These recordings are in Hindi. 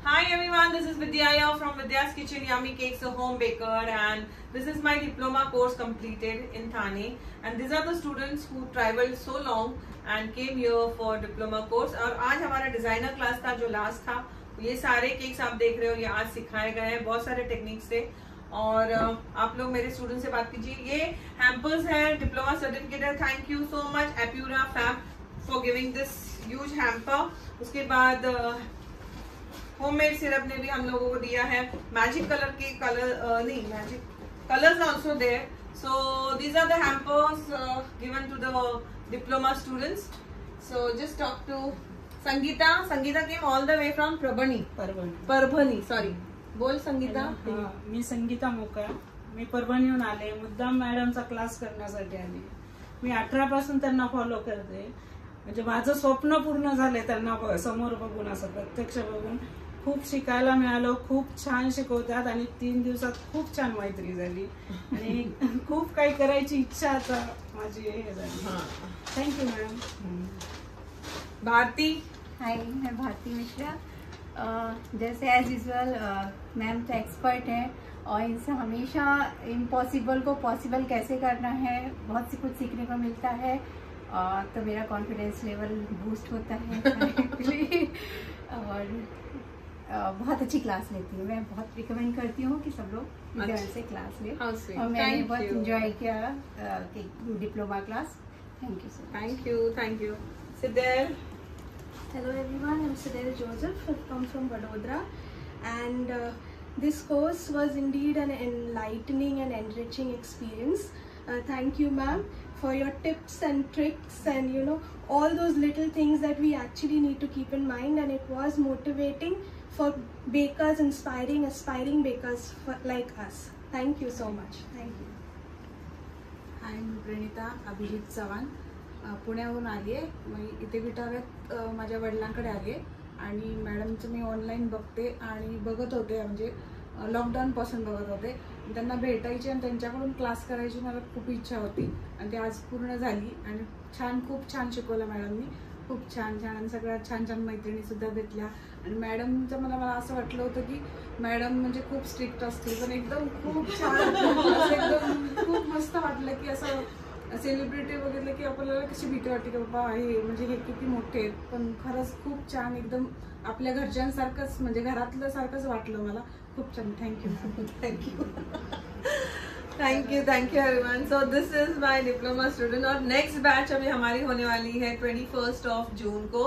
Hi everyone, this is Vidya here from Vidya's Kitchen Yummy Cakes, a home baker, and this is my diploma course completed in Thane, and these are the students who traveled so long and came here for diploma course. और आज हमारा डिजाइनर क्लास था जो लास्ट था, ये सारे केक्स आप देख रहे हो ये आज सिखाए गए हैं, बहुत सारे टेक्निक्स थे और आप लोग मेरे स्टूडेंट से बात कीजिए। ये हैम्पर्स है, डिप्लोमा सर्टिफिकेट है। Thank you so much Apyura Fab for giving this huge hamper. उसके बाद होममेड सिरप ने भी हम लोगों को दिया है। मैजिक कलर के magic colours also there. So these are the hampers given to the diploma students. So just talk to Sangeeta came all the way from Parbhani sorry बोल संगीता। मी संगीता मोका, मी परभणीहून आले, मुद्दाम मॅडमचा क्लास करण्यासाठी आली। मी 18 पासून त्यांना फॉलो करते, म्हणजे माझं स्वप्न पूर्ण झालंय त्यांना समोर बघून, असं प्रत्यक्ष बघून खूप शिकायला मिळालं। खूप छान शिकवतात आणि 3 दिवसात खूप छान मैत्री झाली आणि खूप काही करायची इच्छा आता माझी हे झाली। Thank you ma'am. भारती। हाय, मैं भारती मिश्रा। जैसे एज यूजुअल मैम तो एक्सपर्ट है और इनसे हमेशा इम्पॉसिबल को पॉसिबल कैसे करना है बहुत सी कुछ सीखने को मिलता है, तो मेरा कॉन्फिडेंस लेवल बूस्ट होता है और बहुत अच्छी क्लास लेती हूँ। मैं बहुत रिकमेंड करती हूँ कि सब लोग इधर से क्लास ले, और मैंने बहुत इंजॉय किया diploma class. Thank you sir. Thank you Siddhel. Hello everyone, I'm Sidel Joseph. I come from Vadodara, and this course was indeed an enlightening and enriching experience. Thank you, ma'am, for your tips and tricks and all those little things that we actually need to keep in mind, and it was motivating for bakers, inspiring aspiring bakers like us. Thank you so much. Thank you. I'm Pranita Abhijit Chavan, पुण्याहून आली आहे। मी इथे विटाव्यात माझ्या वडिलांकडे आली आहे आणि मॅडमचं मी ऑनलाईन बघते आणि बघत होते, म्हणजे लॉकडाऊनपासून बघत होते। त्यांना भेटायची आणि त्यांच्याकडून क्लास करायची मला खूप इच्छा होती आणि ती आज पूर्ण झाली आणि खूप छान शिकवलं मॅडमनी, खूप छान आणि सगळ्यात छान मैत्रिणीसुद्धा भेटल्या। आणि मॅडमचं मला असं वाटलं होतं की मॅडम म्हणजे खूप स्ट्रिक्ट असतील, पण एकदम खूप छान एकदम खूप मस्त वाटलं की असं सेलिब्रिटी बघितलं की आपल्याला कशी भीती वाटते की बाबा हे म्हणजे हे किती मोठे आहेत, पण खरंच खूप छान एकदम आपल्या घरच्यांसारखंच म्हणजे घरातलं सारखंच वाटलं मला। खूप छान। Thank you everyone. So this is my diploma student और नेक्स्ट बैच अभी हमारी होने वाली है 21 जून को,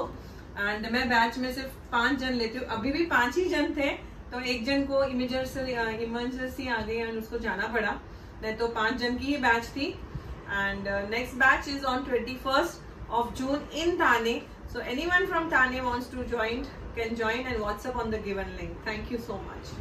एंड मैं बैच में सिर्फ 5 जन लेती हूँ। अभी भी 5 ही जन थे, तो एक जन को इमरजेंसी आ गई और उसको जाना पड़ा, नहीं तो 5 जन की ही बैच थी। And next batch is on 21 June in Thane. So anyone from Thane wants to join can join and WhatsApp on the given link. Thank you so much.